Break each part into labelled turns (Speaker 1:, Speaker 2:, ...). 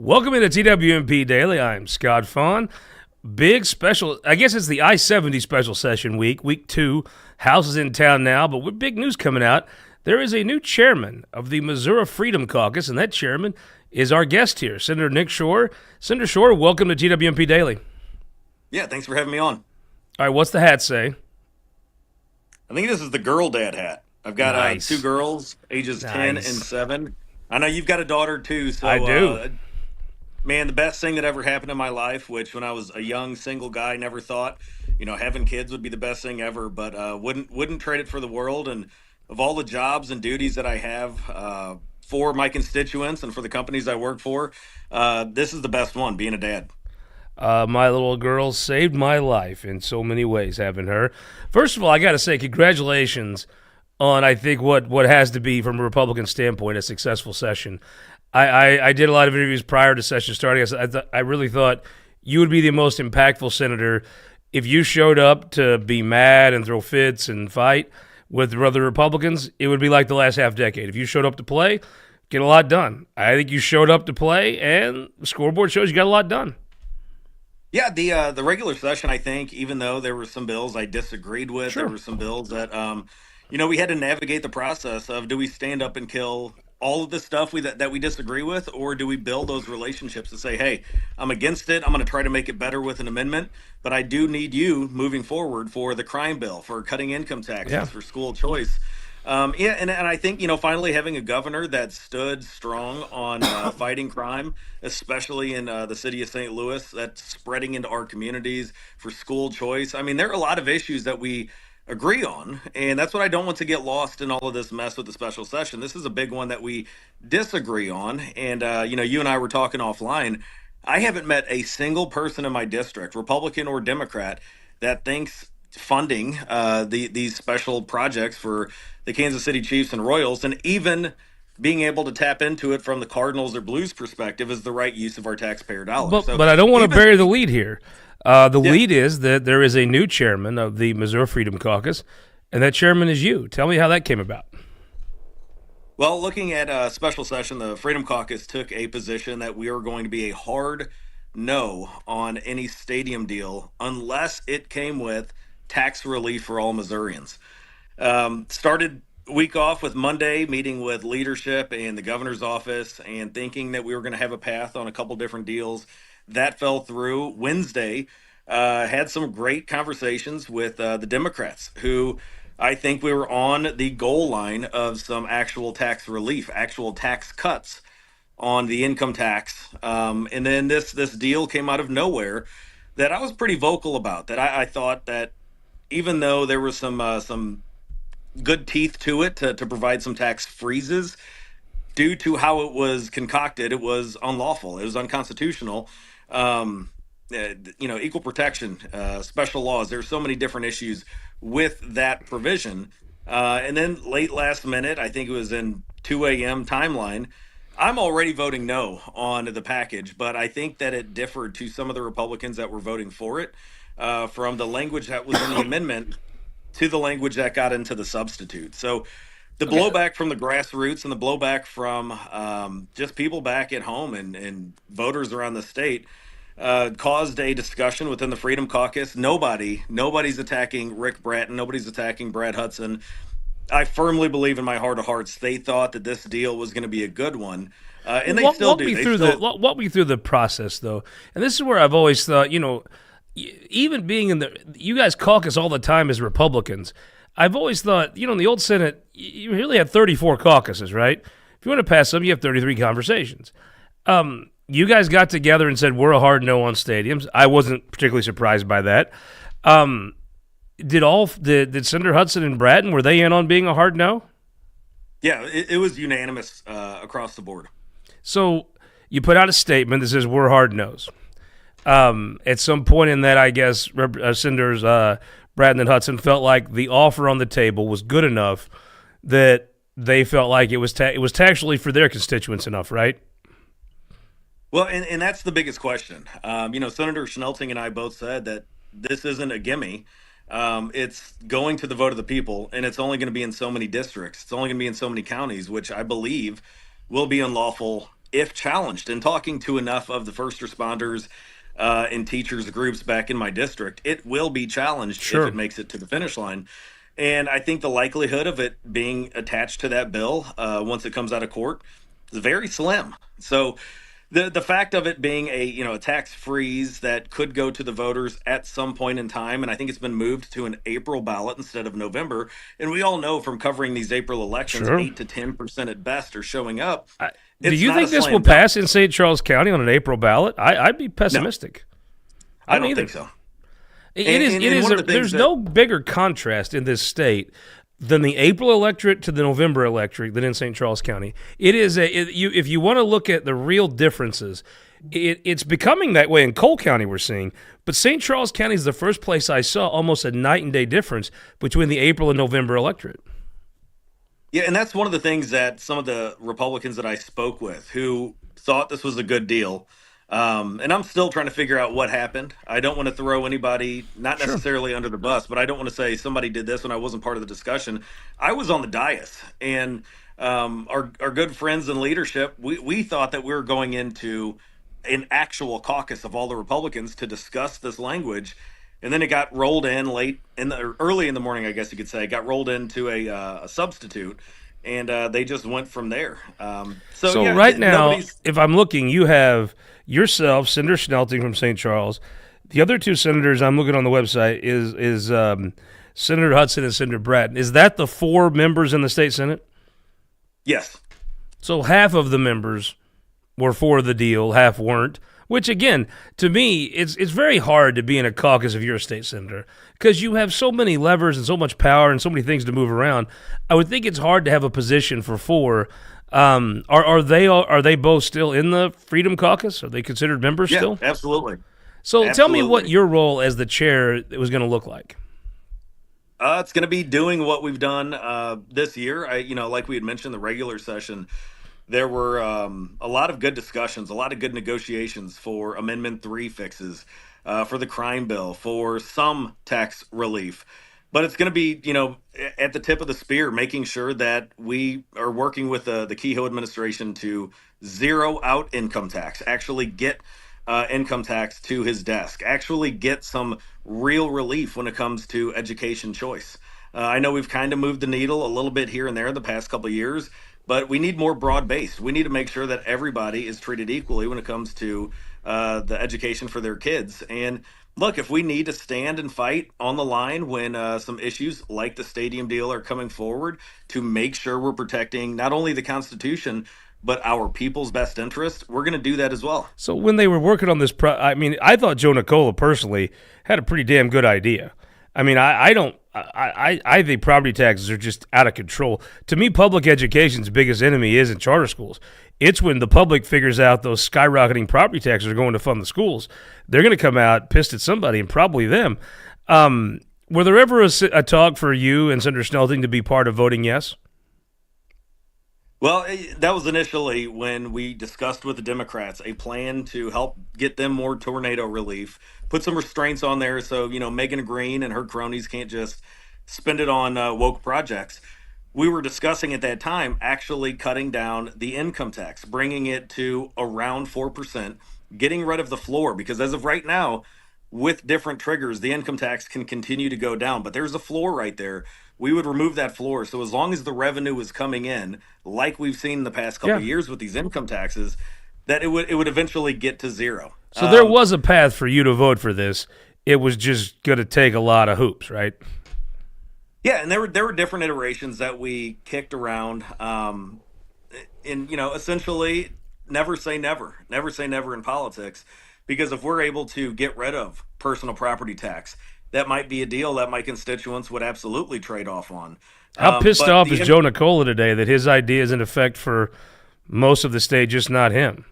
Speaker 1: Welcome into TWMP Daily. I'm Scott Faughn. Big special, I guess it's the I-70 special session week 2. House is in town now, but with big news coming out, there is a new chairman of the Missouri Freedom Caucus, and that chairman is our guest here, Senator Nick Schroer. Senator Schroer, welcome to TWMP Daily.
Speaker 2: Yeah, thanks for having me on.
Speaker 1: All right, what's the hat say?
Speaker 2: I think this is the girl dad hat. I've got two
Speaker 1: Nice.
Speaker 2: girls, ages 10 and
Speaker 1: Nice.
Speaker 2: 7. I know you've got a daughter too,
Speaker 1: I
Speaker 2: so
Speaker 1: do.
Speaker 2: man, the best thing that ever happened in my life, which when I was a young single guy, never thought, having kids would be the best thing ever, but wouldn't trade it for the world. And of all the jobs and duties that I have for my constituents and for the companies I work for, this is the best one, being a dad.
Speaker 1: My little girl saved my life in so many ways, having her. First of all, I got to say, congratulations on, I think, what has to be, from a Republican standpoint, a successful session. I did a lot of interviews prior to session starting. I really thought you would be the most impactful senator if you showed up to be mad and throw fits and fight with the other Republicans. It would be like the last half decade. If you showed up to play, get a lot done. I think you showed up to play, and the scoreboard shows you got a lot done.
Speaker 2: Yeah, the regular session, I think, even though there were some bills I disagreed with, there
Speaker 1: Sure.
Speaker 2: were some bills that we had to navigate the process of, do we stand up and kill all of the stuff that we disagree with, or do we build those relationships to say, hey, I'm against it, I'm going to try to make it better with an amendment, but I do need you moving forward for the crime bill, for cutting income
Speaker 1: Yeah.
Speaker 2: taxes, for school choice. Yeah, and I think, finally having a governor that stood strong on fighting crime, especially in the city of St. Louis, that's spreading into our communities, for school choice. I mean, there are a lot of issues that we agree on, and that's what I don't want to get lost in all of this mess with the special session. This is a big one that we disagree on, and you and I were talking offline. I haven't met a single person in my district, Republican or Democrat, that thinks funding these special projects for the Kansas City Chiefs and Royals, and even being able to tap into it from the Cardinals or Blues perspective, is the right use of our taxpayer dollars.
Speaker 1: But
Speaker 2: So
Speaker 1: but I don't want to
Speaker 2: even
Speaker 1: bury the lead here. The
Speaker 2: yeah,
Speaker 1: lead is that there is a new chairman of the Missouri Freedom Caucus, and that chairman is you. Tell me how that came about.
Speaker 2: well, looking at a special session, the Freedom Caucus took a position that we are going to be a hard no on any stadium deal unless it came with tax relief for all Missourians. Started week off with Monday meeting with leadership and the governor's office and thinking that we were going to have a path on a couple different deals. That fell through. Wednesday, had some great conversations with the Democrats, who I think we were on the goal line of some actual tax relief, actual tax cuts on the income tax. And then this deal came out of nowhere that I was pretty vocal about. That I thought that even though there was some good teeth to it to provide some tax freezes, due to how it was concocted, it was unlawful. It was unconstitutional. Um, Equal protection, special laws. There's so many different issues with that provision. And then late last minute, I think it was in 2 a.m. timeline, I'm already voting no on the package, but I think that it differed to some of the Republicans that were voting for it, from the language that was in the amendment to the language that got into the substitute. So the
Speaker 1: Okay.
Speaker 2: blowback from the grassroots and the blowback from just people back at home and voters around the state caused a discussion within the Freedom Caucus. Nobody's attacking Rick Bratton. Nobody's attacking Brad Hudson. I firmly believe in my heart of hearts they thought that this deal was going to be a good one, and they
Speaker 1: Walk,
Speaker 2: still
Speaker 1: walk
Speaker 2: do.
Speaker 1: me
Speaker 2: They
Speaker 1: through the
Speaker 2: still,
Speaker 1: walk me through the process, though. And this is where I've always thought, even being in you guys caucus all the time as Republicans. I've always thought, in the old Senate, you really had 34 caucuses, right? If you want to pass some, you have 33 conversations. You guys got together and said we're a hard no on stadiums. I wasn't particularly surprised by that. Um, did Senator Hudson and Bratton, were they in on being a hard no?
Speaker 2: yeah, it was unanimous across the board.
Speaker 1: So you put out a statement that says we're hard no's. At some point in that, I guess Senators Bratton and Hudson felt like the offer on the table was good enough that they felt like it was tax relief for their constituents enough, right?
Speaker 2: Well, and that's the biggest question. Senator Schnelting and I both said that this isn't a gimme. It's going to the vote of the people, and it's only going to be in so many districts. It's only going to be in so many counties, which I believe will be unlawful if challenged. And talking to enough of the first responders and teachers groups back in my district, it will be challenged if it
Speaker 1: Sure.
Speaker 2: makes it to the finish line. And I think the likelihood of it being attached to that bill once it comes out of court is very slim. So the fact of it being a tax freeze that could go to the voters at some point in time, and I think it's been moved to an April ballot instead of November. And we all know from covering these April elections,
Speaker 1: Sure.
Speaker 2: 8 to 10% at best are showing up.
Speaker 1: Do
Speaker 2: It's
Speaker 1: you
Speaker 2: not a
Speaker 1: think this will
Speaker 2: slam dunk.
Speaker 1: pass in St. Charles County on an April ballot? I'd be
Speaker 2: No,
Speaker 1: pessimistic. I
Speaker 2: I
Speaker 1: don't
Speaker 2: don't
Speaker 1: either.
Speaker 2: think so.
Speaker 1: It is.
Speaker 2: And,
Speaker 1: It
Speaker 2: and
Speaker 1: is.
Speaker 2: one of the things
Speaker 1: There's
Speaker 2: that
Speaker 1: no bigger contrast in this state than the April electorate to the November electorate than in St. Charles County. It is if you want to look at the real differences, it's becoming that way in Cole County. We're seeing, but St. Charles County is the first place I saw almost a night and day difference between the April and November electorate.
Speaker 2: Yeah, and that's one of the things that some of the Republicans that I spoke with who thought this was a good deal. And I'm still trying to figure out what happened. I don't want to throw anybody, not
Speaker 1: Sure.
Speaker 2: necessarily under the bus, but I don't want to say somebody did this when I wasn't part of the discussion. I was on the dais, and our good friends in leadership, we thought that we were going into an actual caucus of all the Republicans to discuss this language. And then it got rolled in late in the or early in the morning, I guess you could say. It got rolled into a substitute, and they just went from there. So
Speaker 1: So
Speaker 2: yeah,
Speaker 1: right now,
Speaker 2: nobody's.
Speaker 1: if I'm looking, you have yourself, Senator Schnelting from St. Charles. The other two senators I'm looking on the website is Senator Hudson and Senator Bratton. Is that the four members in the state senate?
Speaker 2: Yes.
Speaker 1: So half of the members were for the deal, half weren't. Which again, to me, it's very hard to be in a caucus if you're a state senator because you have so many levers and so much power and so many things to move around. I would think it's hard to have a position for four. Are they both still in the Freedom Caucus? Are they considered members
Speaker 2: Yeah.
Speaker 1: still?
Speaker 2: Absolutely.
Speaker 1: So tell me what
Speaker 2: Absolutely.
Speaker 1: your role as the chair was going to look like.
Speaker 2: It's going to be doing what we've done this year. Like we had mentioned, the regular session. There were a lot of good discussions, a lot of good negotiations for Amendment 3 fixes, for the crime bill, for some tax relief. But it's going to be, at the tip of the spear, making sure that we are working with the Kehoe administration to zero out income tax, actually get income tax to his desk, actually get some real relief when it comes to education choice. I know we've kind of moved the needle a little bit here and there in the past couple of years, but we need more broad based. We need to make sure that everybody is treated equally when it comes to the education for their kids. And look, if we need to stand and fight on the line when some issues like the stadium deal are coming forward to make sure we're protecting not only the Constitution, but our people's best interest, we're going to do that as well.
Speaker 1: So when they were working on this, I thought Joe Nicola personally had a pretty damn good idea. I mean, I don't. I think property taxes are just out of control. To me, public education's biggest enemy isn't charter schools. It's when the public figures out those skyrocketing property taxes are going to fund the schools. They're going to come out pissed at somebody, and probably them. Were there ever a talk for you and Senator Snelting to be part of voting yes?
Speaker 2: Well, that was initially when we discussed with the Democrats a plan to help get them more tornado relief, put some restraints on there so, Megan Green and her cronies can't just spend it on woke projects. We were discussing at that time actually cutting down the income tax, bringing it to around 4%, getting rid of the floor, because as of right now, with different triggers, the income tax can continue to go down, but there's a floor right there. We would remove that floor. So as long as the revenue is coming in, like we've seen in the past couple
Speaker 1: Yeah.
Speaker 2: of years with these income taxes, that it would eventually get to zero.
Speaker 1: So there was a path for you to vote for this. It was just going to take a lot of hoops, right?
Speaker 2: Yeah, and there were different iterations that we kicked around. And essentially, never say never in politics, because if we're able to get rid of personal property tax, that might be a deal that my constituents would absolutely trade off on.
Speaker 1: How pissed
Speaker 2: But
Speaker 1: off is Joe Nicola today that his idea is in effect for most of the state, just not him?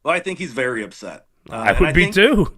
Speaker 2: well, I think he's very upset.
Speaker 1: I
Speaker 2: And
Speaker 1: would be too.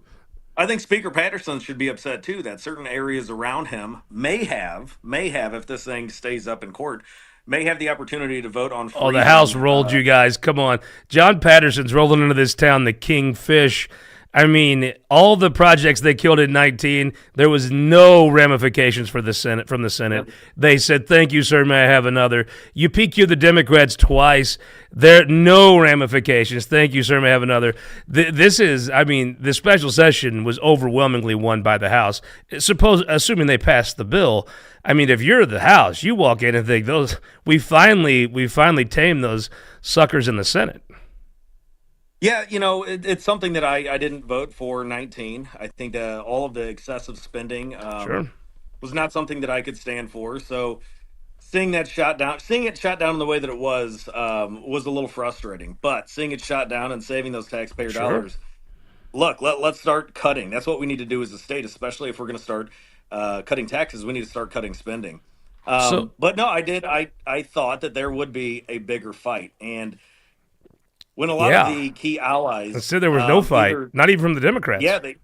Speaker 2: I think Speaker Patterson should be upset too that certain areas around him may have if this thing stays up in court, may have the opportunity to vote on
Speaker 1: Oh, the house
Speaker 2: freezing.
Speaker 1: rolled you guys. Come on. John Patterson's rolling into this town, the kingfish. I mean, all the projects they killed in 19, there was no ramifications for the Senate from the Senate.
Speaker 2: Yep.
Speaker 1: They said, "Thank you, sir. May I have another?" You PQ the Democrats twice. There no ramifications. Thank you, sir. May I have another? This is, I mean, the special session was overwhelmingly won by the House. Assuming they passed the bill. I mean, if you're the House, you walk in and think those we finally tamed those suckers in the Senate.
Speaker 2: Yeah, it's something that I didn't vote for 19. I think all of the excessive spending
Speaker 1: Sure,
Speaker 2: was not something that I could stand for. So seeing it shot down in the way that it was a little frustrating. But seeing it shot down and saving those taxpayer
Speaker 1: sure.
Speaker 2: dollars, look, let's start cutting. That's what we need to do as a state, especially if we're going to start cutting taxes. We need to start cutting spending.
Speaker 1: So
Speaker 2: But no, I did. I thought that there would be a bigger fight, and when a lot of
Speaker 1: yeah,
Speaker 2: the key allies
Speaker 1: instead there was no fight,
Speaker 2: either
Speaker 1: not even from the Democrats.
Speaker 2: yeah, they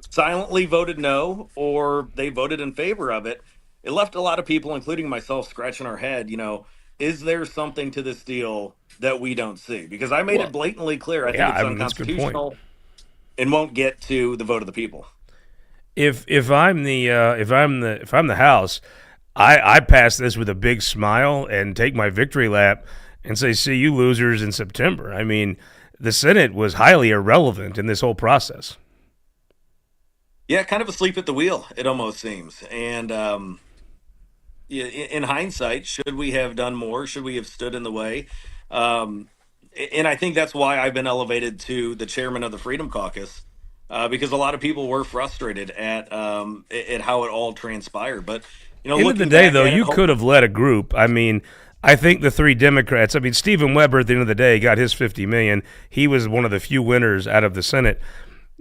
Speaker 2: silently voted no or they voted in favor of it, it left a lot of people, including myself, scratching our head. Is there something to this deal that we don't see? Because I made it
Speaker 1: Well,
Speaker 2: blatantly clear. I think
Speaker 1: yeah,
Speaker 2: it's
Speaker 1: I mean that's a good point.
Speaker 2: unconstitutional and won't get to the vote of the people.
Speaker 1: If I'm the House, I pass this with a big smile and take my victory lap and say, "See you losers in September." I mean, the Senate was highly irrelevant in this whole process.
Speaker 2: Yeah, kind of asleep at the wheel, it almost seems. And yeah, in hindsight, should we have done more? Should we have stood in the way? Um, and I think that's why I've been elevated to the chairman of the Freedom Caucus, because a lot of people were frustrated at how it all transpired. But
Speaker 1: End of the
Speaker 2: looking
Speaker 1: day,
Speaker 2: back
Speaker 1: though,
Speaker 2: at it,
Speaker 1: you could have led a group. I mean, I think the three Democrats. I mean, Stephen Weber at the end of the day got his 50 million. He was one of the few winners out of the Senate.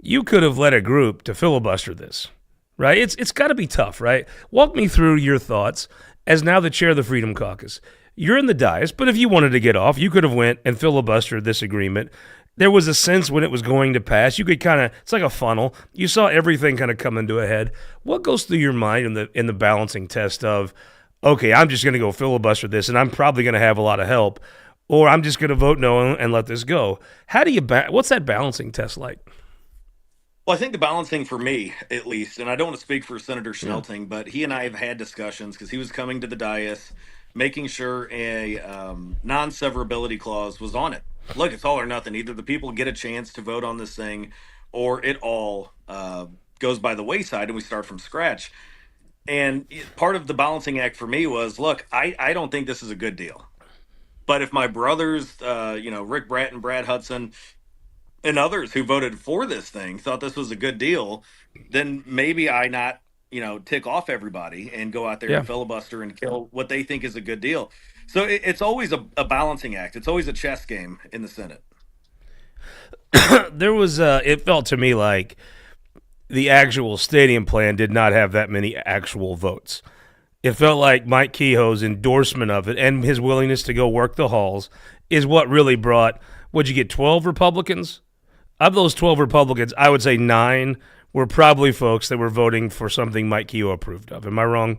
Speaker 1: You could have led a group to filibuster this, right? It's got to be tough, right? Walk me through your thoughts as now the chair of the Freedom Caucus. You're in the dais, but if you wanted to get off, you could have went and filibustered this agreement. There was a sense when it was going to pass. You could kind of, it's like a funnel. You saw everything kind of come into a head. What goes through your mind in the balancing test of, okay, I'm just going to go filibuster this, and I'm probably going to have a lot of help, or I'm just going to vote no and let this go. How do you what's that balancing test like?
Speaker 2: well, I think the balancing for me, at least, and I don't want to speak for Senator
Speaker 1: Yeah.
Speaker 2: Schnelting, but he and I have had discussions because he was coming to the dais, making sure a non-severability clause was on it. Look, it's all or nothing. Either the people get a chance to vote on this thing, or it all goes by the wayside, and we start from scratch. And part of the balancing act for me was, look, I don't think this is a good deal. But if my brothers, Rick Bratton, Brad Hudson, and others who voted for this thing thought this was a good deal, then maybe I not, tick off everybody and go out there
Speaker 1: Yeah.
Speaker 2: and filibuster and kill what they think is a good deal. So it's always a balancing act. It's always a chess game in the Senate.
Speaker 1: There was, it felt to me like the actual stadium plan did not have that many actual votes. It felt like Mike Kehoe's endorsement of it and his willingness to go work the halls is what really brought, what'd you get, 12 Republicans? Of those 12 Republicans, I would say 9 were probably folks that were voting for something Mike Kehoe approved of. Am I wrong?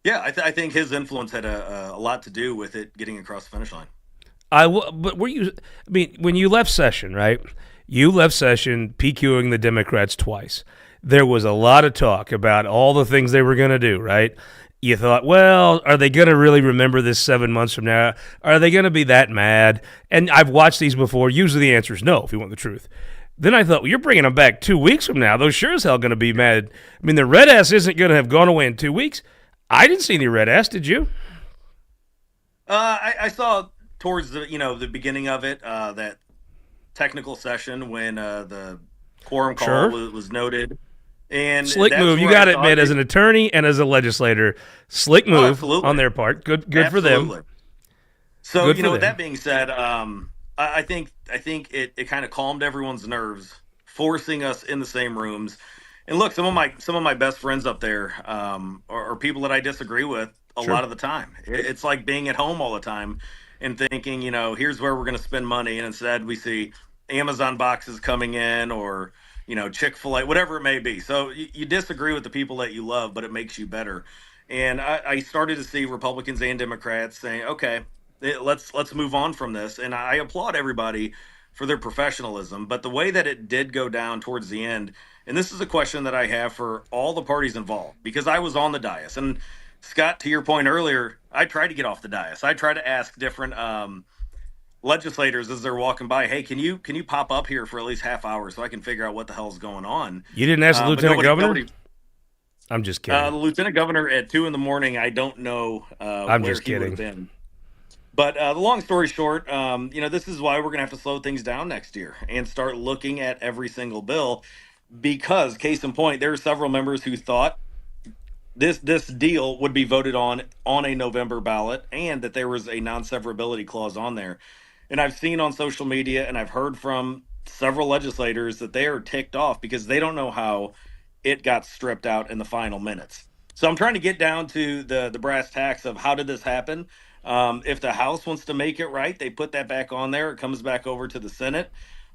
Speaker 2: Yeah, I think his influence had a lot to do with it getting across the finish line.
Speaker 1: But were you? I mean, when you left session, right? You left session PQing the Democrats twice. There was a lot of talk about all the things they were going to do, right? You thought, well, are they going to really remember this 7 months from now? Are they going to be that mad? And I've watched these before. Usually the answer is no, if you want the truth. Then I thought, well, you're bringing them back 2 weeks from now. Those sure as hell going to be mad. I mean, the red ass isn't going to have gone away in 2 weeks. I didn't see any red ass. Did you?
Speaker 2: I saw towards the beginning of it that technical session when the quorum call
Speaker 1: Sure.
Speaker 2: was noted, and
Speaker 1: Slick
Speaker 2: that's
Speaker 1: move. You
Speaker 2: where I
Speaker 1: got to
Speaker 2: thought
Speaker 1: admit, as
Speaker 2: it.
Speaker 1: an attorney and as a legislator, slick
Speaker 2: Oh,
Speaker 1: move on
Speaker 2: absolutely,
Speaker 1: their part. Good for them.
Speaker 2: absolutely. So,
Speaker 1: Good for
Speaker 2: with that
Speaker 1: them.
Speaker 2: being said, I think it kind of calmed everyone's nerves, forcing us in the same rooms. And look, some of my best friends up there are people that I disagree with a
Speaker 1: Sure.
Speaker 2: lot of the time. It's like being at home all the time and thinking, here's where we're going to spend money, and instead we see Amazon boxes coming in, or Chick-fil-A, whatever it may be. So you disagree with the people that you love, but it makes you better. And I started to see Republicans and Democrats saying, okay, let's move on from this. And I applaud everybody for their professionalism. But the way that it did go down towards the end, and this is a question that I have for all the parties involved, because I was on the dais. And Scott, to your point earlier, I tried to get off the dais. I tried to ask different legislators as they're walking by, hey, can you pop up here for at least half hour so I can figure out what the hell's going on?
Speaker 1: You didn't ask the lieutenant governor?
Speaker 2: Nobody,
Speaker 1: I'm just kidding.
Speaker 2: the lieutenant governor at 2 a.m, I don't know
Speaker 1: I'm
Speaker 2: where
Speaker 1: just
Speaker 2: he would
Speaker 1: kidding.
Speaker 2: have been. But the long story short, this is why we're going to have to slow things down next year and start looking at every single bill, because case in point, there are several members who thought this deal would be voted on a November ballot, and that there was a non-severability clause on there. And I've seen on social media, and I've heard from several legislators that they are ticked off because they don't know how it got stripped out in the final minutes. So I'm trying to get down to the brass tacks of how did this happen. If the House wants to make it right, they put that back on there. It comes back over to the Senate.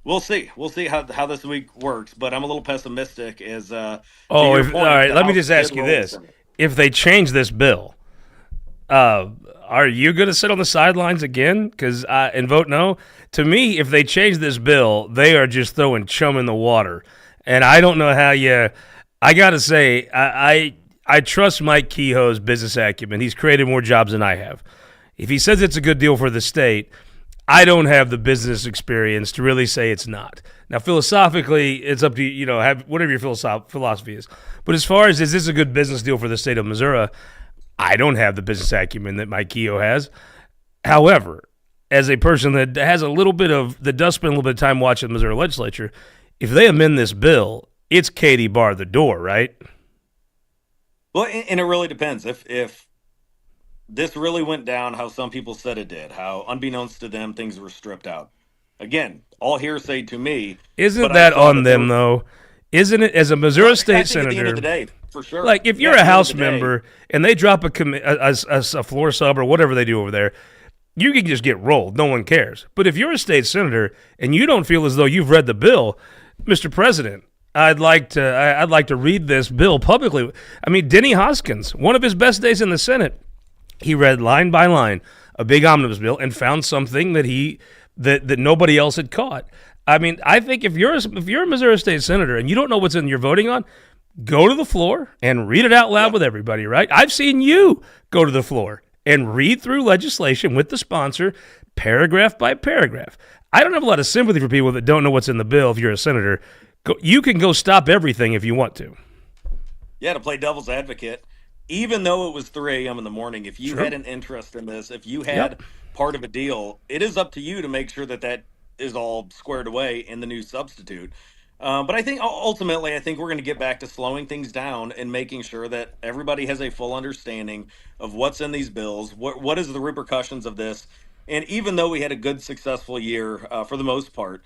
Speaker 2: We'll see. We'll see how this week works. But I'm a little pessimistic as to your point,
Speaker 1: all right.
Speaker 2: the
Speaker 1: Let me
Speaker 2: House
Speaker 1: just ask
Speaker 2: did
Speaker 1: you
Speaker 2: roll the
Speaker 1: this:
Speaker 2: Senate.
Speaker 1: if they change this bill, are you going to sit on the sidelines again and vote no? To me, if they change this bill, they are just throwing chum in the water, and I don't know how you. I got to say, I trust Mike Kehoe's business acumen. He's created more jobs than I have. If he says it's a good deal for the state, I don't have the business experience to really say it's not. Now, philosophically, it's up to you. Have whatever your philosophy is. But as far as is this a good business deal for the state of Missouri, I don't have the business acumen that Mike Kehoe has. However, as a person that has does spend a little bit of time watching the Missouri legislature, if they amend this bill, it's Katie bar the door, right?
Speaker 2: Well, and it really depends. If this really went down how some people said it did, how unbeknownst to them things were stripped out. Again, all hearsay to me.
Speaker 1: Isn't
Speaker 2: but
Speaker 1: that on them, though? Isn't it, as a Missouri state senator?
Speaker 2: At the end of the day, for sure.
Speaker 1: Like, if you're a House member and they drop a floor sub or whatever they do over there, you can just get rolled. No one cares. But if you're a state senator and you don't feel as though you've read the bill, Mr. President, I'd like to read this bill publicly. I mean, Denny Hoskins, one of his best days in the Senate, he read line by line a big omnibus bill and found something that nobody else had caught. I mean, I think if you're a Missouri State senator and you don't know what's in you're voting on, go to the floor and read it out loud with everybody, right? I've seen you go to the floor and read through legislation with the sponsor, paragraph by paragraph. I don't have a lot of sympathy for people that don't know what's in the bill if you're a senator. You can go stop everything if you want to.
Speaker 2: Yeah, to play devil's advocate, even though it was 3 a.m. in the morning, if you had an interest in this, if you had part of a deal, it is up to you to make sure that is all squared away in the new substitute. But I think ultimately, I think we're going to get back to slowing things down and making sure that everybody has a full understanding of what's in these bills, what is the repercussions of this. And even though we had a good, successful year for the most part,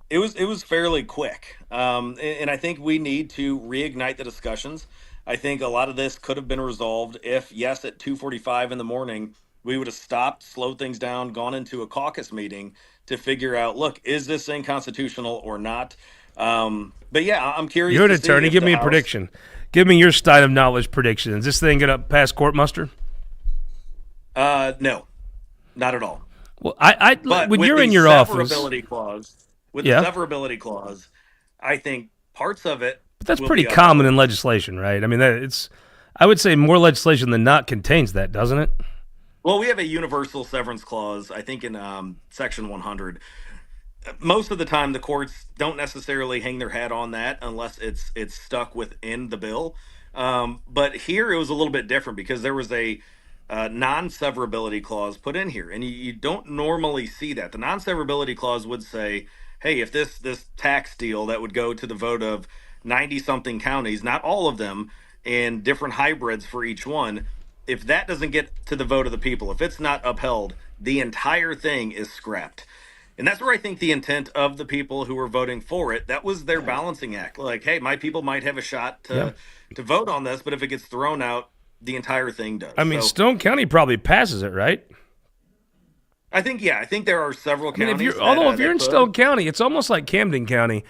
Speaker 2: it was fairly quick. And I think we need to reignite the discussions. I think a lot of this could have been resolved if, yes, at 2:45 in the morning, we would have stopped, slowed things down, gone into a caucus meeting to figure out, look, is this unconstitutional or not? But yeah, I'm curious.
Speaker 1: You're an attorney. Give me a prediction. Give me your Stein of Knowledge prediction. Is this thing going to pass court muster?
Speaker 2: No, not at all.
Speaker 1: Well, when you're in your office,
Speaker 2: with the severability clause, I think parts of it.
Speaker 1: But that's pretty common in legislation, right? I mean, I would say more legislation than not contains that, doesn't it?
Speaker 2: Well, we have a universal severance clause, I think, in Section 100. Most of the time, the courts don't necessarily hang their hat on that unless it's stuck within the bill. But here it was a little bit different because there was a non-severability clause put in here, and you don't normally see that. The non-severability clause would say, hey, if this tax deal that would go to the vote of 90-something counties, not all of them, and different hybrids for each one, if that doesn't get to the vote of the people, if it's not upheld, the entire thing is scrapped. And that's where I think the intent of the people who were voting for it, that was their balancing act. Like, hey, my people might have a shot to vote on this, but if it gets thrown out, the entire thing does.
Speaker 1: I mean, Stone County probably passes it, right?
Speaker 2: I think there are several counties.
Speaker 1: If you're in Stone County, it's almost like Camden County.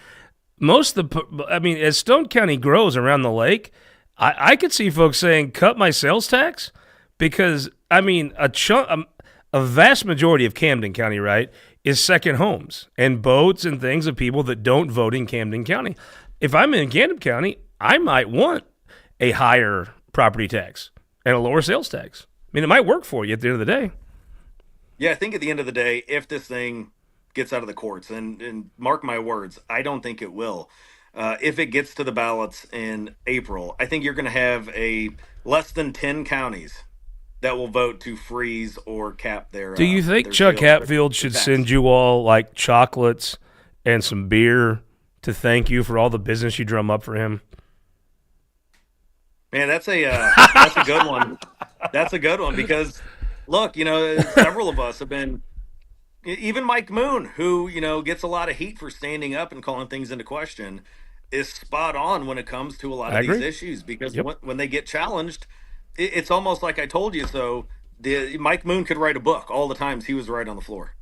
Speaker 1: As Stone County grows around the lake, I could see folks saying, cut my sales tax, because, I mean, a vast majority of Camden County, right, is second homes and boats and things of people that don't vote in Camden County. If I'm in Camden County, I might want a higher property tax and a lower sales tax. I mean, it might work for you at the end of the day.
Speaker 2: Yeah, I think at the end of the day, if this thing gets out of the courts, and mark my words, I don't think it will. If it gets to the ballots in April, I think you're going to have a less than 10 counties that will vote to freeze or cap
Speaker 1: Do you think
Speaker 2: their
Speaker 1: Chuck
Speaker 2: sales
Speaker 1: Hatfield should
Speaker 2: tax.
Speaker 1: send you all like chocolates and some beer to thank you for all the business you drum up for him?
Speaker 2: Man, that's a good one. That's a good one because look, several of us have been even Mike Moon, who gets a lot of heat for standing up and calling things into question, is spot on when it comes to a lot
Speaker 1: I
Speaker 2: of these
Speaker 1: agree.
Speaker 2: issues because
Speaker 1: Yep.
Speaker 2: when they get challenged, it's almost like I told you so. The Mike Moon could write a book all the times he was right on the floor.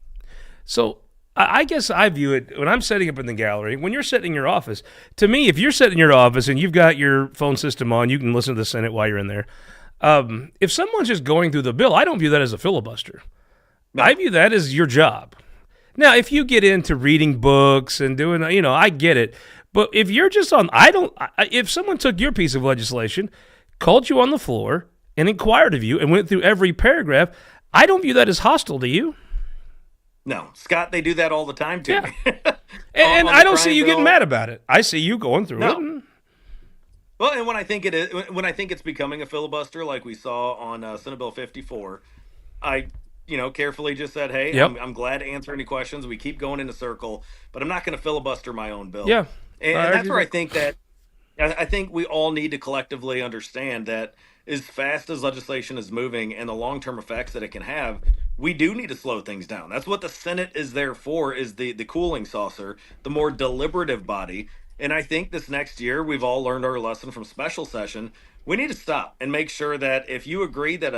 Speaker 1: So I guess I view it when I'm setting up in the gallery, when you're sitting in your office, to me, if you're sitting in your office and you've got your phone system on, you can listen to the Senate while you're in there. If someone's just going through the bill, I don't view that as a filibuster. I
Speaker 2: No,
Speaker 1: view that as your job. Now, if you get into reading books and doing, I get it. But if you're just on, I don't, if someone took your piece of legislation, called you on the floor, and inquired of you and went through every paragraph, I don't view that as hostile to you.
Speaker 2: no, Scott, they do that all the time to
Speaker 1: Yeah.
Speaker 2: me
Speaker 1: And
Speaker 2: on
Speaker 1: I
Speaker 2: the
Speaker 1: don't see
Speaker 2: crime
Speaker 1: you getting
Speaker 2: bill.
Speaker 1: mad about it. I see you going through it.
Speaker 2: No, well, and when I think it is, when I think it's becoming a filibuster, like we saw on Senate Bill 54, I, carefully just said, "Hey,
Speaker 1: Yep.
Speaker 2: I'm glad to answer any questions. We keep going in a circle, but I'm not going to filibuster my own bill."
Speaker 1: Yeah.
Speaker 2: And
Speaker 1: I
Speaker 2: that's
Speaker 1: argue
Speaker 2: where I
Speaker 1: that.
Speaker 2: think that I think we all need to collectively understand that as fast as legislation is moving and the long-term effects that it can have, we do need to slow things down. That's what the Senate is there for, is the cooling saucer, the more deliberative body. And I think this next year we've all learned our lesson from special session. We need to stop and make sure that if you agree that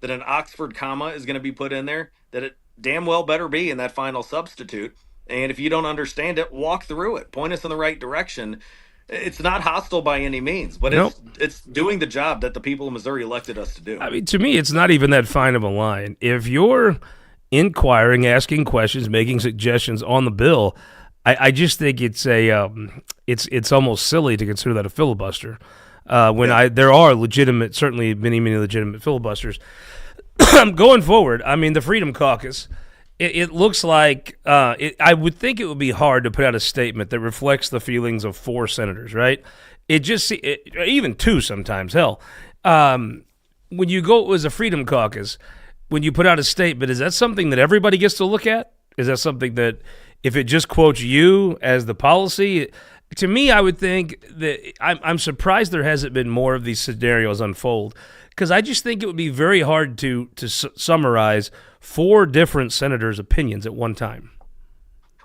Speaker 2: an Oxford comma is going to be put in there, that it damn well better be in that final substitute. And if you don't understand it, walk through it. Point us in the right direction. It's not hostile by any means, but
Speaker 1: Nope.
Speaker 2: it's doing the job that the people of Missouri elected us to do.
Speaker 1: I mean, to me, it's not even that fine of a line. If you're inquiring, asking questions, making suggestions on the bill, I just think it's almost silly to consider that a filibuster. When
Speaker 2: Yeah.
Speaker 1: there are legitimate, certainly many legitimate filibusters. Going forward, I mean, the Freedom Caucus. It looks like I would think it would be hard to put out a statement that reflects the feelings of four senators, right? Even two sometimes. Hell, when you go as a Freedom Caucus, when you put out a statement, is that something that everybody gets to look at? Is that something that if it just quotes you as the policy? To me, I would think that I'm surprised there hasn't been more of these scenarios unfold because I just think it would be very hard to summarize four different senators' opinions at one time.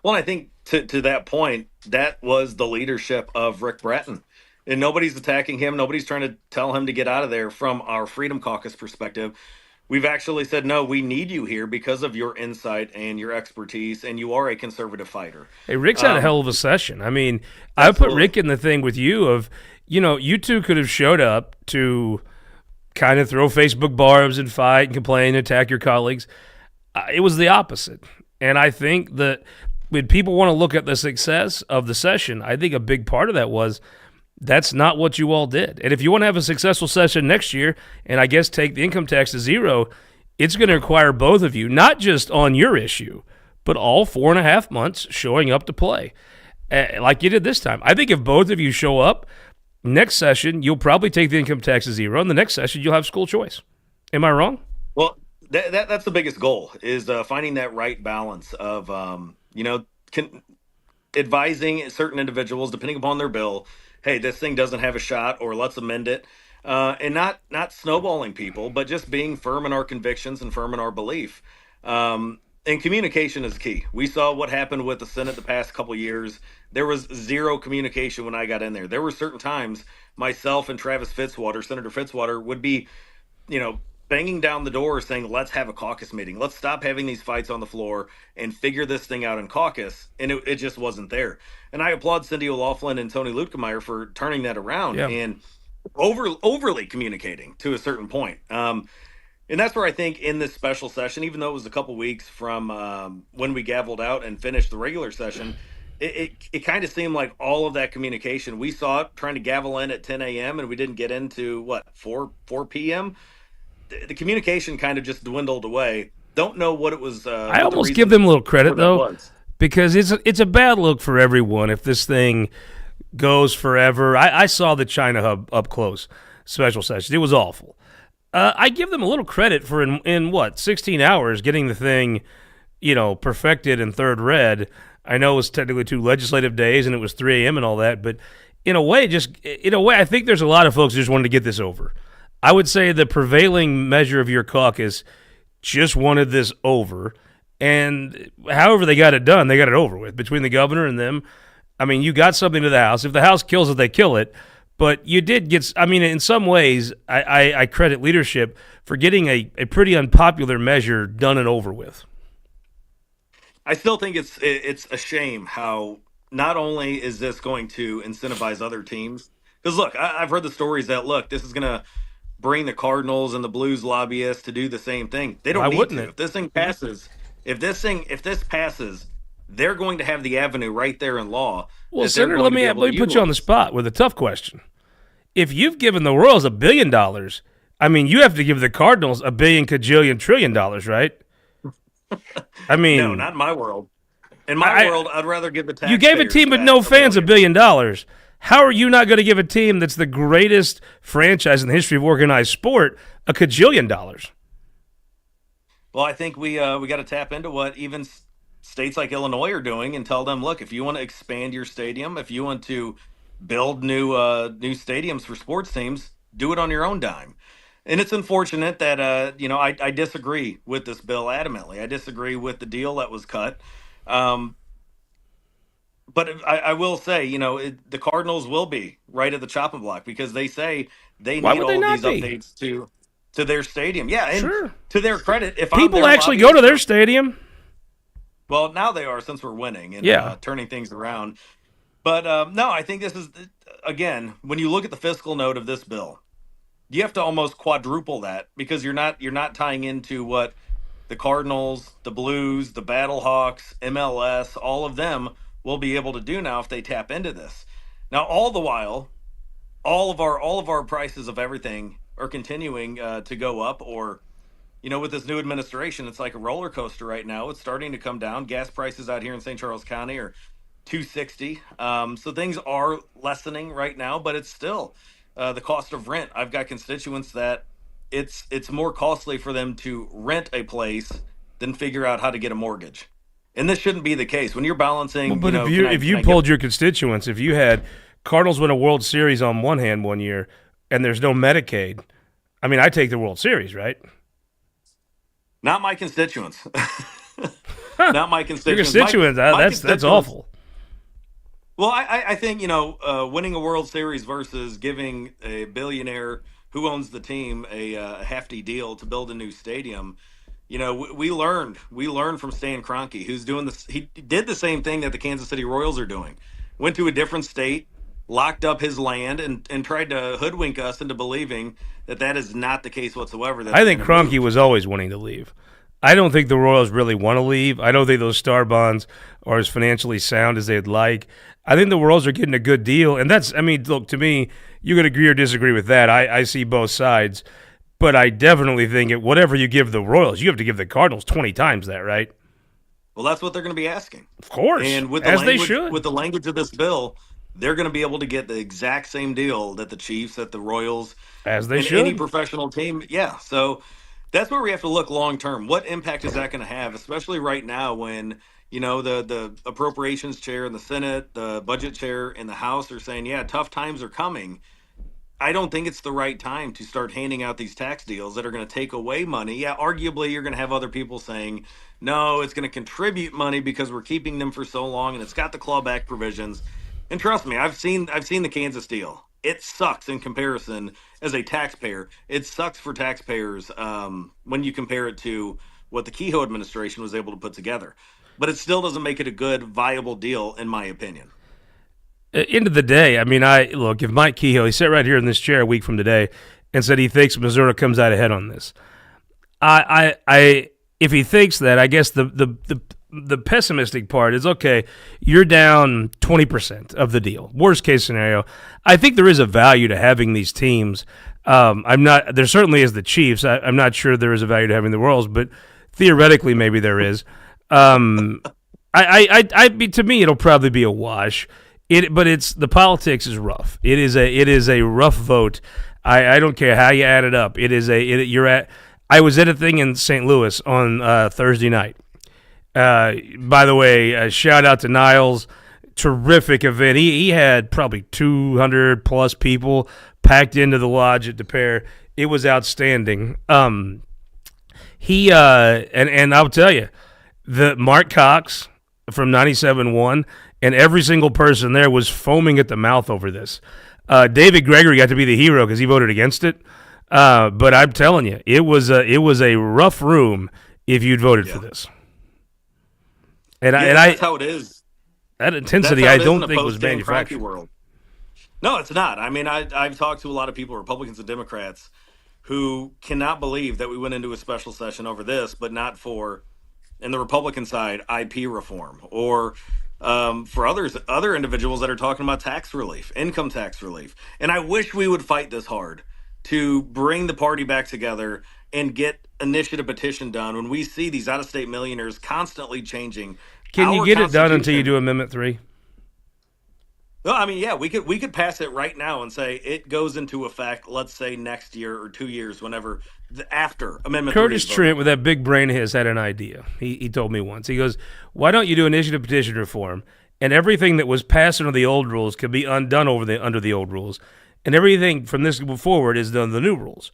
Speaker 2: Well, I think to that point, that was the leadership of Rick Bratton. And nobody's attacking him. Nobody's trying to tell him to get out of there from our Freedom Caucus perspective. We've actually said, no, we need you here because of your insight and your expertise, and you are a conservative fighter.
Speaker 1: Hey, Rick's had a
Speaker 2: Um,
Speaker 1: hell of a session. I mean, I put
Speaker 2: Absolutely.
Speaker 1: Rick in the thing with you of, you two could have showed up to kind of throw Facebook barbs and fight and complain and attack your colleagues. It was the opposite. And I think that when people want to look at the success of the session, I think a big part of that was that's not what you all did. And if you want to have a successful session next year, and I guess take the income tax to zero, it's going to require both of you, not just on your issue, but all 4.5 months showing up to play like you did this time. I think if both of you show up, next session, you'll probably take the income tax to zero, and the next session, you'll have school choice. Am I wrong?
Speaker 2: Well, that's the biggest goal is finding that right balance of advising certain individuals depending upon their bill. Hey, this thing doesn't have a shot, or let's amend it, and not snowballing people, but just being firm in our convictions and firm in our belief. And communication is key. We saw what happened with the Senate the past couple years. There was zero communication when I got in there. There were certain times myself and Travis Fitzwater, Senator Fitzwater, would be banging down the door saying, let's have a caucus meeting. Let's stop having these fights on the floor and figure this thing out in caucus. And it just wasn't there. And I applaud Cindy O'Loughlin and Tony Lutkemeyer for turning that around
Speaker 1: Yeah.
Speaker 2: and overly communicating to a certain point. And that's where I think in this special session, even though it was a couple weeks from when we gavelled out and finished the regular session, it kind of seemed like all of that communication we saw it trying to gavel in at 10 a.m. and we didn't get into what 4 p.m. The communication kind of just dwindled away. Don't know what it was,
Speaker 1: I
Speaker 2: what the
Speaker 1: almost give
Speaker 2: reason
Speaker 1: them a little
Speaker 2: for
Speaker 1: credit
Speaker 2: that
Speaker 1: though,
Speaker 2: was.
Speaker 1: because it's a bad look for everyone if this thing goes forever. I saw the China Hub up close special session. It was awful. I give them a little credit for in what 16 hours getting the thing, perfected in third read. I know it was technically 2 legislative days and it was 3 a.m. and all that, but in a way, I think there's a lot of folks who just wanted to get this over. I would say the prevailing measure of your caucus just wanted this over, and however they got it done, they got it over with between the governor and them. I mean, you got something to the House. If the House kills it, they kill it. But you did get, I mean, in some ways, I credit leadership for getting a pretty unpopular measure done and over with.
Speaker 2: I still think it's a shame how not only is this going to incentivize other teams, because look, I've heard the stories that look, this is going to bring the Cardinals and the Blues lobbyists to do the same thing. They
Speaker 1: Why
Speaker 2: don't need
Speaker 1: wouldn't
Speaker 2: to.
Speaker 1: it?
Speaker 2: If this thing passes, if this passes, they're going to have the avenue right there in law
Speaker 1: Well,
Speaker 2: that they're
Speaker 1: Senator, let
Speaker 2: going to
Speaker 1: me
Speaker 2: be
Speaker 1: let
Speaker 2: able to
Speaker 1: me put you on the
Speaker 2: utilize.
Speaker 1: spot with a tough question. If you've given the Royals $1 billion, I mean, you have to give the Cardinals a billion, cajillion, $1 trillion, right? I
Speaker 2: No,
Speaker 1: mean,
Speaker 2: not in my world. In my
Speaker 1: I
Speaker 2: world, I'd rather give the
Speaker 1: you gave a
Speaker 2: taxpayers
Speaker 1: team with
Speaker 2: back
Speaker 1: no
Speaker 2: a
Speaker 1: fans
Speaker 2: billion.
Speaker 1: $1 billion. How are you not going to give a team that's the greatest franchise in the history of organized sport a cajillion dollars?
Speaker 2: Well, I think we got to tap into what even states like Illinois are doing and tell them, look, if you want to expand your stadium, if you want to build new stadiums for sports teams, do it on your own dime. And it's unfortunate that I disagree with this bill adamantly. I disagree with the deal that was cut. Um, but I will say, the Cardinals will be right at the chopping block because they say they
Speaker 1: Why
Speaker 2: need
Speaker 1: would they
Speaker 2: all of
Speaker 1: not
Speaker 2: these
Speaker 1: be?
Speaker 2: updates to their stadium. Yeah, and
Speaker 1: Sure.
Speaker 2: to their credit, if I'm
Speaker 1: People
Speaker 2: their
Speaker 1: actually go to
Speaker 2: lobbyist
Speaker 1: their
Speaker 2: or
Speaker 1: stadium.
Speaker 2: well, now they are since we're winning and
Speaker 1: Yeah.
Speaker 2: turning things around. But no, I think this is again when you look at the fiscal note of this bill, you have to almost quadruple that because you're not tying into what the Cardinals, the Blues, the Battlehawks, MLS, all of them will be able to do now if they tap into this. Now, all the while, all of our prices of everything are continuing to go up or with this new administration, it's like a roller coaster right now. It's starting to come down. Gas prices out here in St. Charles County are 260. So things are lessening right now, but it's still the cost of rent. I've got constituents that it's more costly for them to rent a place than figure out how to get a mortgage. And this shouldn't be the case. When you're
Speaker 1: Well,
Speaker 2: balancing,
Speaker 1: but if
Speaker 2: can
Speaker 1: you
Speaker 2: I
Speaker 1: if
Speaker 2: can
Speaker 1: you
Speaker 2: I get
Speaker 1: polled your constituents, if you had Cardinals win a World Series on one hand one year and there's no Medicaid, I mean, I take the World Series, right?
Speaker 2: not my constituents.
Speaker 1: Huh.
Speaker 2: Not my
Speaker 1: Your
Speaker 2: constituents. My
Speaker 1: constituents,
Speaker 2: my
Speaker 1: that's
Speaker 2: constituents.
Speaker 1: awful.
Speaker 2: Well, I think winning a World Series versus giving a billionaire who owns the team a hefty deal to build a new stadium. We learned from Stan Kroenke, who's doing this. He did the same thing that the Kansas City Royals are doing. Went to a different state, locked up his land, and tried to hoodwink us into believing that that is not the case whatsoever. That
Speaker 1: I
Speaker 2: they're
Speaker 1: think
Speaker 2: going to
Speaker 1: Kroenke
Speaker 2: move.
Speaker 1: was always wanting to leave. I don't think the Royals really want to leave. I don't think those star bonds are as financially sound as they'd like. I think the Royals are getting a good deal, and I mean, look, to me, you could agree or disagree with that. I see both sides, but I definitely think whatever you give the Royals, you have to give the Cardinals 20 times that, right?
Speaker 2: Well, that's what they're going to be asking.
Speaker 1: Of course,
Speaker 2: And with the
Speaker 1: as they
Speaker 2: language
Speaker 1: should,
Speaker 2: with the language of this bill, they're going to be able to get the exact same deal that the Chiefs, that the Royals,
Speaker 1: as they
Speaker 2: and any
Speaker 1: should.
Speaker 2: professional team. Yeah, so that's where we have to look long term. What impact is that going to have, especially right now when the appropriations chair in the Senate, the budget chair in the House are saying, yeah, tough times are coming. I don't think it's the right time to start handing out these tax deals that are going to take away money. Yeah, arguably you're going to have other people saying, no, it's going to contribute money because we're keeping them for so long and it's got the clawback provisions. And trust me, I've seen the Kansas deal. It sucks in comparison as a taxpayer. It sucks for taxpayers when you compare it to what the Kehoe administration was able to put together. But it still doesn't make it a good, viable deal, in my opinion.
Speaker 1: End of the day, I mean, I look if Mike Kehoe, he sat right here in this chair a week from today and said he thinks Missouri comes out ahead on this. if he thinks that, I guess the pessimistic part is okay. You're down 20% of the deal. Worst case scenario, I think there is a value to having these teams. I'm not. There certainly is the Chiefs. I'm not sure there is a value to having the Royals, but theoretically, maybe there is. To me, it'll probably be a wash. But it's the politics is rough. It is a rough vote. I don't care how you add it up. You're at. I was at a thing in St. Louis on Thursday night. By the way, shout out to Niles. Terrific event. He had probably 200 plus people packed into the lodge at DePere. It was outstanding. He and I'll tell you, the Mark Cox from 97.1 and every single person there was foaming at the mouth over this. David Gregory got to be the hero because he voted against it. But I'm telling you, it was a rough room if you'd voted for this.
Speaker 2: That's how it is.
Speaker 1: That intensity, I don't think was manufactured.
Speaker 2: World. No, it's not. I mean, I've talked to a lot of people, Republicans and Democrats, who cannot believe that we went into a special session over this, but not for, in the Republican side, IP reform, or for other individuals that are talking about tax relief, income tax relief. And I wish we would fight this hard to bring the party back together and get initiative petition done when we see these out-of-state millionaires constantly changing.
Speaker 1: Can you get it done until you do Amendment 3?
Speaker 2: No, I mean, yeah, we could pass it right now and say it goes into effect, let's say next year or 2 years, whenever after Amendment 3
Speaker 1: Curtis Trent, with that big brain of his, had an idea. He told me once. He goes, why don't you do initiative petition reform, and everything that was passed under the old rules could be undone under the old rules, and everything from this forward is done the new rules.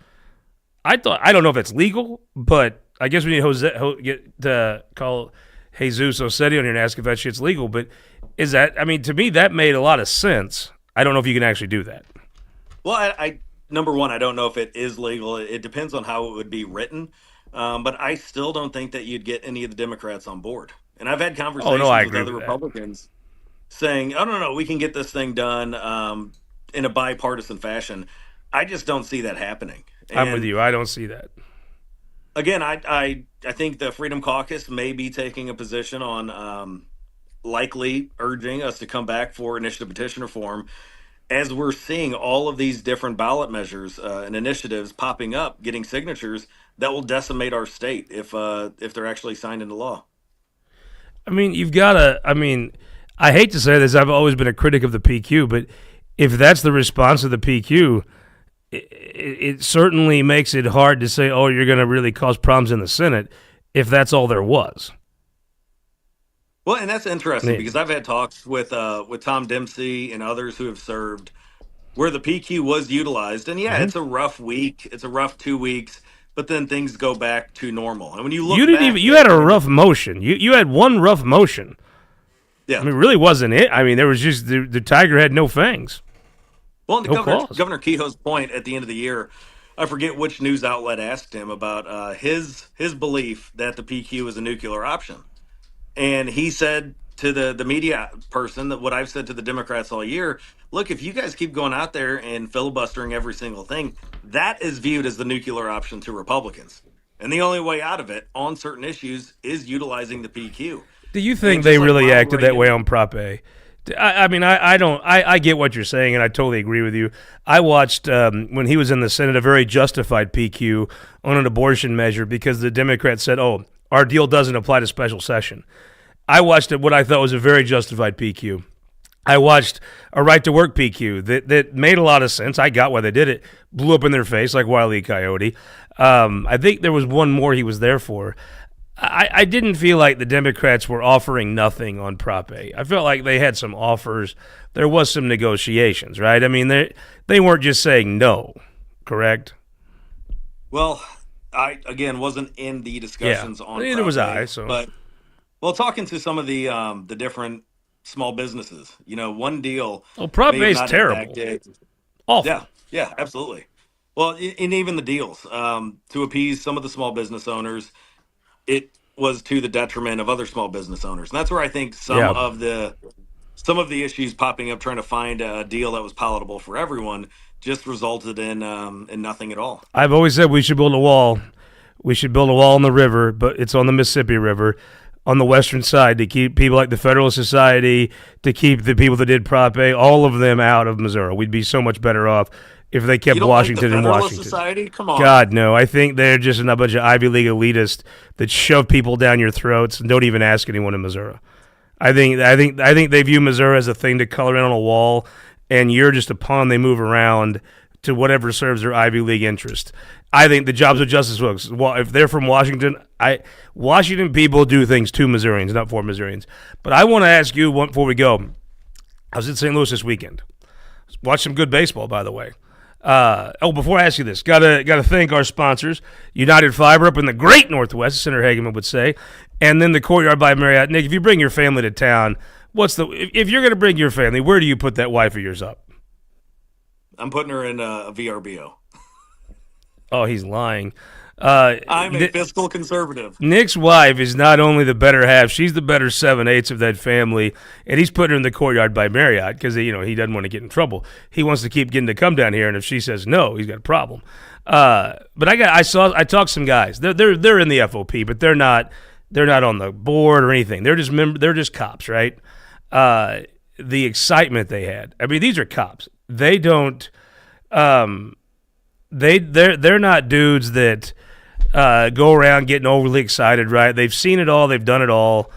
Speaker 1: I don't know if it's legal, but I guess we need get to call Jesus Ossetti on here and ask if that shit's legal. But is that? I mean, to me, that made a lot of sense. I don't know if you can actually do that.
Speaker 2: Well, I number one, I don't know if it is legal. It depends on how it would be written. But I still don't think that you'd get any of the Democrats on board. And I've had conversations with other Republicans saying, "Oh no, we can get this thing done in a bipartisan fashion." I just don't see that happening.
Speaker 1: I'm with you. I don't see that.
Speaker 2: Again, I think the Freedom Caucus may be taking a position on likely urging us to come back for initiative petition reform, as we're seeing all of these different ballot measures and initiatives popping up, getting signatures that will decimate our state if they're actually signed into law.
Speaker 1: I mean, you've got to. I mean, I hate to say this. I've always been a critic of the PQ, but if that's the response of the PQ, it certainly makes it hard to say, oh, you're going to really cause problems in the Senate if that's all there was.
Speaker 2: Well, and that's interesting because I've had talks with Tom Dempsey and others who have served where the PQ was utilized. And yeah, it's a rough week. It's a rough 2 weeks, but then things go back to normal. And when you look
Speaker 1: you had a rough motion. You had one rough motion.
Speaker 2: Yeah.
Speaker 1: I mean, it really wasn't it. I mean, there was just the tiger had no fangs.
Speaker 2: Well, Governor Kehoe's point at the end of the year, I forget which news outlet asked him about his belief that the PQ is a nuclear option. And he said to the media person that what I've said to the Democrats all year, look, if you guys keep going out there and filibustering every single thing, that is viewed as the nuclear option to Republicans. And the only way out of it on certain issues is utilizing the PQ.
Speaker 1: Do you think they really acted that way on Prop A? I mean, I don't. I get what you're saying, and I totally agree with you. I watched when he was in the Senate a very justified PQ on an abortion measure because the Democrats said, "Oh, our deal doesn't apply to special session." I watched what I thought was a very justified PQ. I watched a right to work PQ that made a lot of sense. I got why they did it. Blew up in their face like Wile E. Coyote. I think there was one more he was there for. I didn't feel like the Democrats were offering nothing on Prop A. I felt like they had some offers. There was some negotiations, right? I mean, they weren't just saying no, correct?
Speaker 2: Well, I, again, wasn't in the discussions on
Speaker 1: neither
Speaker 2: Prop
Speaker 1: was
Speaker 2: A,
Speaker 1: I. So,
Speaker 2: but talking to some of the different small businesses, one deal.
Speaker 1: Well, Prop A is terrible. Awful.
Speaker 2: Yeah, absolutely. Well, and even the deals to appease some of the small business owners, it was to the detriment of other small business owners, and that's where I think some of the issues popping up, trying to find a deal that was palatable for everyone, just resulted in nothing at all.
Speaker 1: I've always said we should build a wall We should build a wall on the river, but it's on the Mississippi River, on the western side to keep people like the Federalist Society, to keep the people that did Prop A, all of them out of Missouri. We'd be so much better off if they
Speaker 2: You
Speaker 1: kept
Speaker 2: don't like the
Speaker 1: Washington in
Speaker 2: Federalist
Speaker 1: Washington.
Speaker 2: Society? Come on.
Speaker 1: God, no. I think they're just a bunch of Ivy League elitists that shove people down your throats and don't even ask anyone in Missouri. I think they view Missouri as a thing to color in on a wall, and you're just a pawn they move around to whatever serves their Ivy League interest. I think the jobs of justice folks, well, if they're from Washington, Washington people do things to Missourians, not for Missourians. But I want to ask you before we go. I was in St. Louis this weekend. Watched some good baseball, by the way. Before I ask you this, gotta thank our sponsors, United Fiber up in the great Northwest, Senator Hageman would say, and then the Courtyard by Marriott. Nick, if you bring your family to town, if you're gonna bring your family, where do you put that wife of yours up?
Speaker 2: I'm putting her in a VRBO.
Speaker 1: Oh, he's lying.
Speaker 2: I'm a fiscal conservative.
Speaker 1: Nick's wife is not only the better half; she's the better 7/8 of that family, and he's putting her in the Courtyard by Marriott because he doesn't want to get in trouble. He wants to keep getting to come down here, and if she says no, he's got a problem. But I talked to some guys. They're in the FOP, but they're not on the board or anything. They're just cops, right? The excitement they had. I mean, these are cops. They don't. They're not dudes that go around getting overly excited, right? They've seen it all. They've done it all.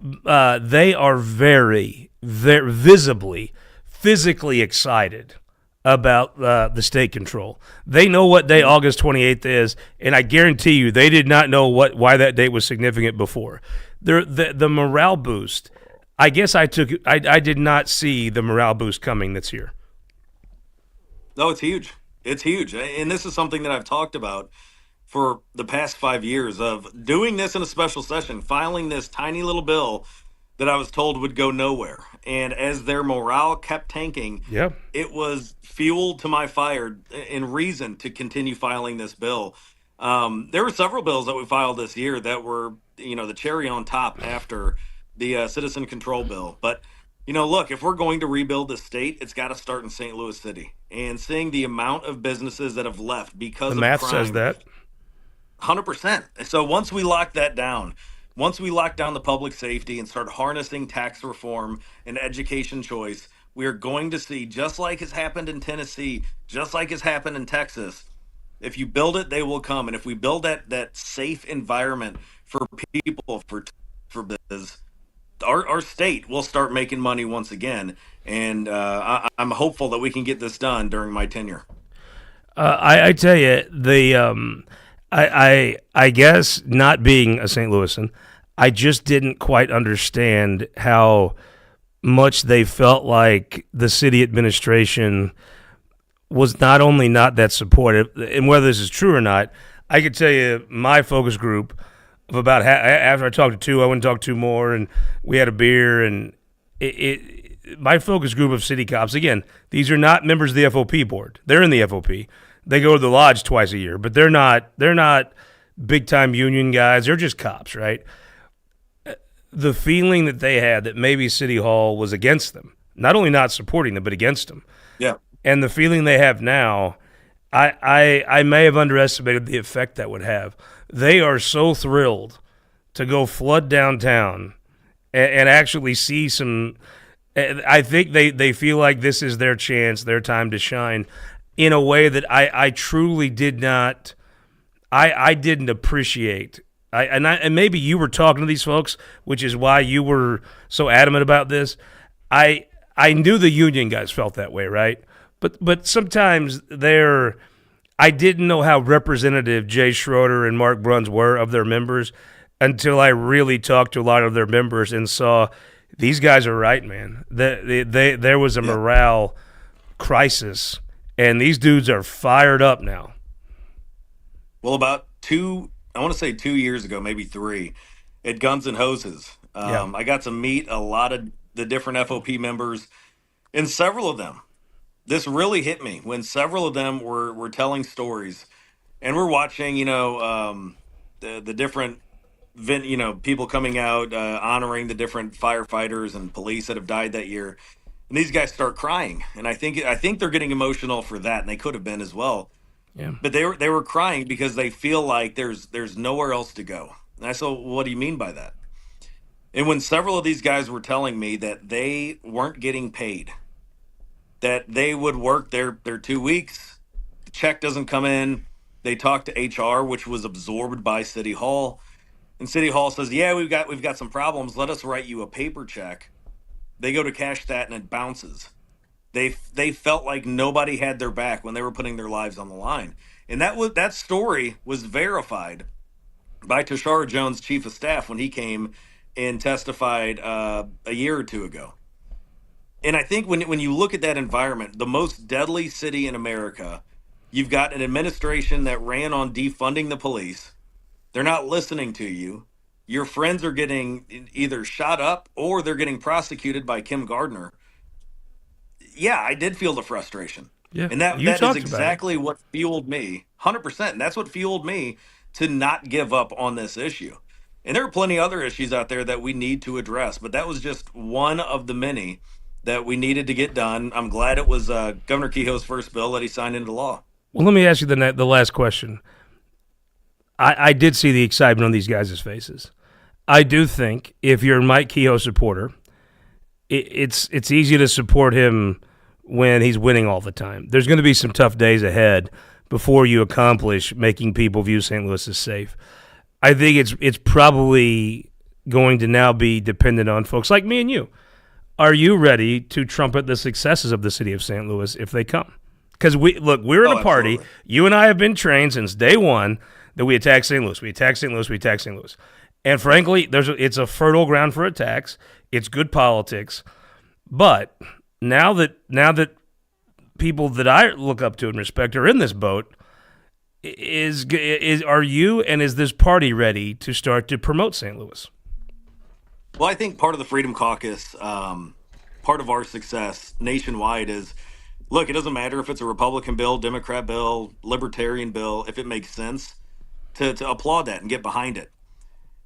Speaker 1: They are very visibly, physically excited about the state control. They know what day August 28th is, and I guarantee you they did not know why that date was significant before. The morale boost, I guess I did not see the morale boost coming this year.
Speaker 2: No, it's huge. It's huge. And this is something that I've talked about for the past 5 years of doing this in a special session, filing this tiny little bill that I was told would go nowhere. And as their morale kept tanking,
Speaker 1: Yep.
Speaker 2: it was fuel to my fire and reason to continue filing this bill. There were several bills that we filed this year that were, the cherry on top after the citizen control bill. But look, if we're going to rebuild the state, it's got to start in St. Louis City. And seeing the amount of businesses that have left because
Speaker 1: The
Speaker 2: of
Speaker 1: math
Speaker 2: crime,
Speaker 1: says that.
Speaker 2: 100%. So once we lock that down, once we lock down the public safety and start harnessing tax reform and education choice, we are going to see, just like has happened in Tennessee, just like has happened in Texas, if you build it, they will come. And if we build that safe environment for people, for business, our state will start making money once again. And I'm hopeful that we can get this done during my tenure.
Speaker 1: I tell you, I guess not being a St. Louisan, I just didn't quite understand how much they felt like the city administration was not only not that supportive, and whether this is true or not, I could tell you my focus group of about after I talked to two, I went and talked to two more, and we had a beer, and my focus group of city cops, again, these are not members of the FOP board. They're in the FOP. They go to the lodge twice a year, but they're not big time union guys. They're just cops, right? The feeling that they had that maybe City Hall was against them, not only not supporting them, but against them.
Speaker 2: Yeah.
Speaker 1: And the feeling they have now, I may have underestimated the effect that would have. They are so thrilled to go flood downtown and actually see some. I think they feel like this is their chance, their time to shine in a way that I truly did not. I didn't appreciate. And maybe you were talking to these folks, which is why you were so adamant about this. I knew the union guys felt that way, right? But sometimes I didn't know how representative Jay Schroer and Mark Bruns were of their members until I really talked to a lot of their members and saw these guys are right, man. There was a morale crisis, and these dudes are fired up now.
Speaker 2: Well, about I want to say 2 years ago, maybe three, at Guns and Hoses, I got to meet a lot of the different FOP members, and several of them. This really hit me when several of them were telling stories, and we're watching, the different, people coming out honoring the different firefighters and police that have died that year, and these guys start crying, and I think they're getting emotional for that, and they could have been as well.
Speaker 1: Yeah.
Speaker 2: But they were crying because they feel like there's nowhere else to go. And I said, what do you mean by that? And when several of these guys were telling me that they weren't getting paid, that they would work their 2 weeks, the check doesn't come in, they talk to HR, which was absorbed by City Hall, and City Hall says, "Yeah, we've got some problems. Let us write you a paper check." They go to cash that and it bounces. They felt like nobody had their back when they were putting their lives on the line, and that story was verified by Tashara Jones, chief of staff, when he came and testified a year or two ago. And I think when you look at that environment, the most deadly city in America, you've got an administration that ran on defunding the police. They're not listening to you. Your friends are getting either shot up or they're getting prosecuted by Kim Gardner. Yeah, I did feel the frustration.
Speaker 1: Yeah.
Speaker 2: And that
Speaker 1: You
Speaker 2: that is
Speaker 1: talked about it.
Speaker 2: exactly what fueled me, 100%. And that's what fueled me to not give up on this issue. And there are plenty other issues out there that we need to address, but that was just one of the many that we needed to get done. I'm glad it was Governor Kehoe's first bill that he signed into law.
Speaker 1: Well, let me ask you the last question. I did see the excitement on these guys' faces. I do think if you're a Mike Kehoe supporter, it's easy to support him when he's winning all the time. There's going to be some tough days ahead before you accomplish making people view St. Louis as safe. I think it's probably going to now be dependent on folks like me and you. Are you ready to trumpet the successes of the city of St. Louis if they come? Because we're in a party.
Speaker 2: Absolutely.
Speaker 1: You and I have been trained since day one that we attack St. Louis. We attack St. Louis. We attack St. Louis. And frankly, it's a fertile ground for attacks. It's good politics. But now that people that I look up to and respect are in this boat, are you and is this party ready to start to promote St. Louis?
Speaker 2: Well, I think part of the Freedom Caucus, part of our success nationwide is, look, it doesn't matter if it's a Republican bill, Democrat bill, Libertarian bill, if it makes sense to applaud that and get behind it.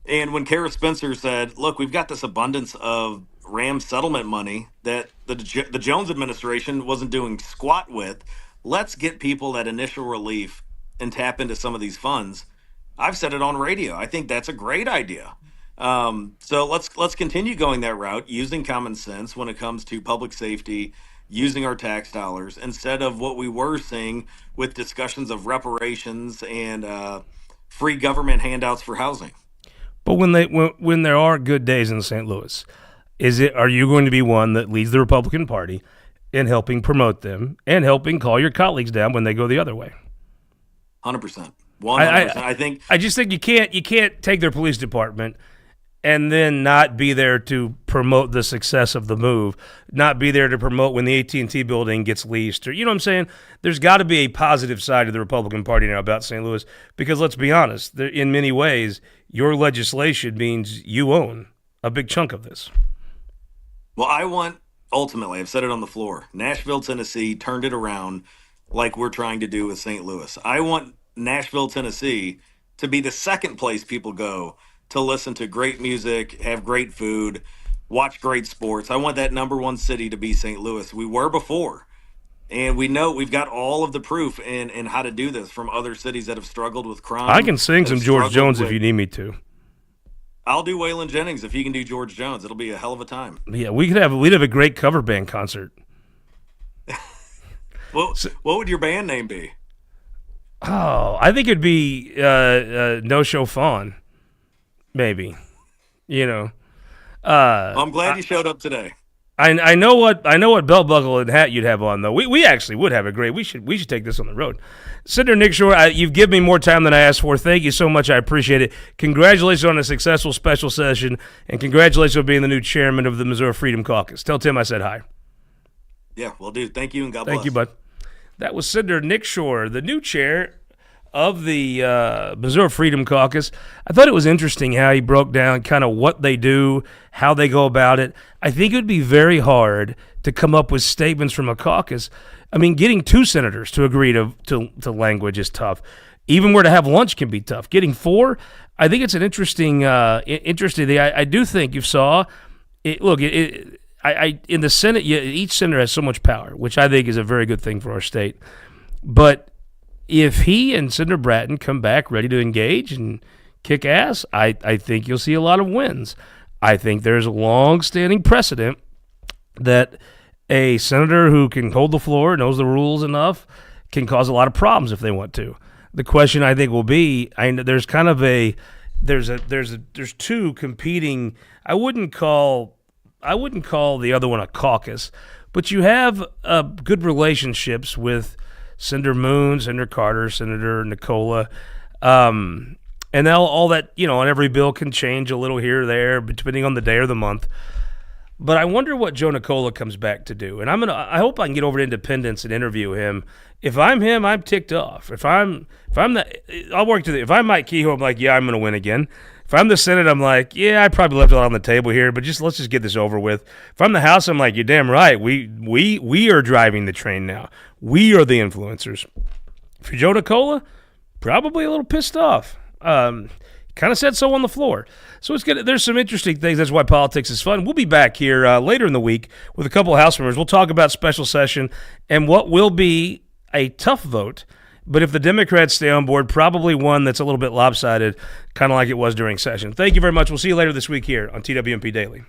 Speaker 2: And when Kara Spencer said, look, we've got this abundance of RAM settlement money that the Jones administration wasn't doing squat with, let's get people that initial relief and tap into some of these funds. I've said it on radio. I think that's a great idea. So let's continue going that route, using common sense when it comes to public safety, using our tax dollars instead of what we were seeing with discussions of reparations and free government handouts for housing.
Speaker 1: But when there are good days in St. Louis, are you going to be one that leads the Republican Party in helping promote them and helping call your colleagues down when they go the other way?
Speaker 2: 100%. 100%. I think
Speaker 1: I just think you can't take their police department and then not be there to promote the success of the move, not be there to promote when the AT&T building gets leased, or you know what I'm saying? There's got to be a positive side of the Republican Party now about St. Louis because let's be honest, in many ways, your legislation means you own a big chunk of this.
Speaker 2: Well, I want, ultimately, I've said it on the floor, Nashville, Tennessee turned it around like we're trying to do with St. Louis. I want Nashville, Tennessee to be the second place people go to listen to great music, have great food, watch great sports. I want that number one city to be St. Louis. We were before. And we know we've got all of the proof in how to do this from other cities that have struggled with crime.
Speaker 1: I can sing
Speaker 2: that
Speaker 1: some
Speaker 2: have
Speaker 1: George
Speaker 2: struggled
Speaker 1: Jones if
Speaker 2: with-
Speaker 1: you need me to.
Speaker 2: I'll do Waylon Jennings if he can do George Jones. It'll be a hell of a time.
Speaker 1: Yeah, we'd have a great cover band concert.
Speaker 2: Well, what would your band name be?
Speaker 1: Oh, I think it'd be No Show Faughn, maybe. You know,
Speaker 2: Well, I'm glad you showed up today.
Speaker 1: I know what belt buckle and hat you'd have on though. We actually would have a great. We should take this on the road. Senator Nick Schroer, you've given me more time than I asked for. Thank you so much. I appreciate it. Congratulations on a successful special session, and congratulations on being the new chairman of the Missouri Freedom Caucus. Tell Tim I said hi.
Speaker 2: Yeah, well, dude, thank you and God bless.
Speaker 1: Thank you, bud. That was Senator Nick Schroer, the new chair of the Missouri Freedom Caucus. I thought it was interesting how he broke down kind of what they do, how they go about it. I think it would be very hard to come up with statements from a caucus. I mean, getting two senators to agree to language is tough. Even where to have lunch can be tough. Getting four, I think it's an interesting thing. I do think you saw it. Look, in the Senate, each senator has so much power, which I think is a very good thing for our state. But if he and Senator Bratton come back ready to engage and kick ass, I think you'll see a lot of wins. I think there's a long-standing precedent that a senator who can hold the floor, knows the rules enough, can cause a lot of problems if they want to. The question I think will be, there's kind of there's two competing. I wouldn't call the other one a caucus, but you have good relationships with Senator Moon, Senator Carter, Senator Nicola, and now all that, on every bill can change a little here or there depending on the day or the month. But I wonder what Joe Nicola comes back to do. And I hope I can get over to Independence and interview him. If I'm him, I'm ticked off. If I'm Mike Kehoe, I'm like, yeah, I'm gonna win again. If I'm the Senate, I'm like, yeah, I probably left a lot on the table here, but let's just get this over with. If I'm the House, I'm like, you're damn right. We are driving the train now. We are the influencers. For Joe Nicola, probably a little pissed off. Kind of said so on the floor. So it's good. There's some interesting things. That's why politics is fun. We'll be back here later in the week with a couple of House members. We'll talk about special session and what will be a tough vote. But if the Democrats stay on board, probably one that's a little bit lopsided, kind of like it was during session. Thank you very much. We'll see you later this week here on TWMP Daily.